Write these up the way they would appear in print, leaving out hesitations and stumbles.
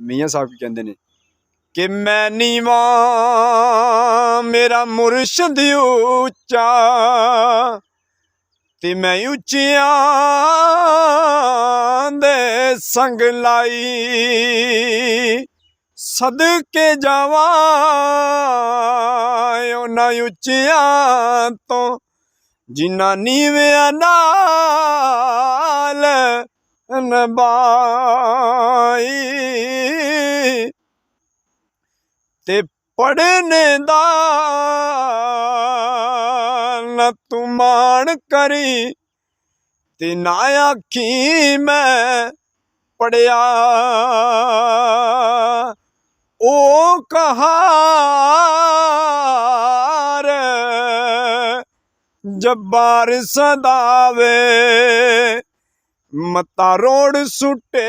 मियाँ साहब की कहते ने कि मैं नीवा मेरा मुर्शद उच्चा ते मैं उच्चिया दे संग लाई सदके जावा उन्हां उच्चिया तो जिन्ना नीविया नाल नभाई ते पढ़ने दा न तू मान करी ते ना आखी मैं पढ़िया ओ कहार जब्बार सदावे मता रोड सुटे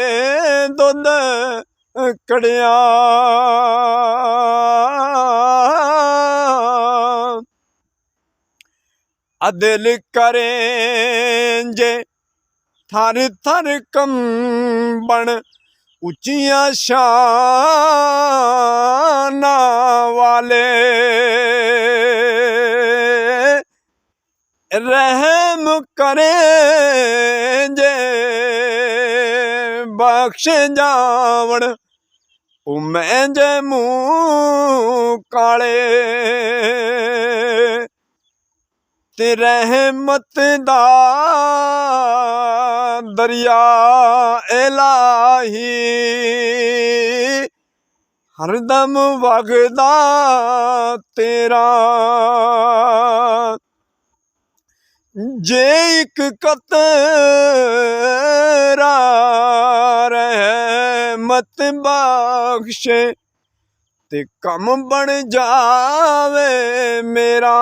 दुध कड़िया अदिल करें जे थर थर कंबन उचिया शान वाले रहम करें जे बख्श जावण मैं जे मुँह काले ते रहमत दा दरिया इलाही हरदम वगदा तेरा जे एक कतरा रहमत बख्शे ते कम बन जावे मेरा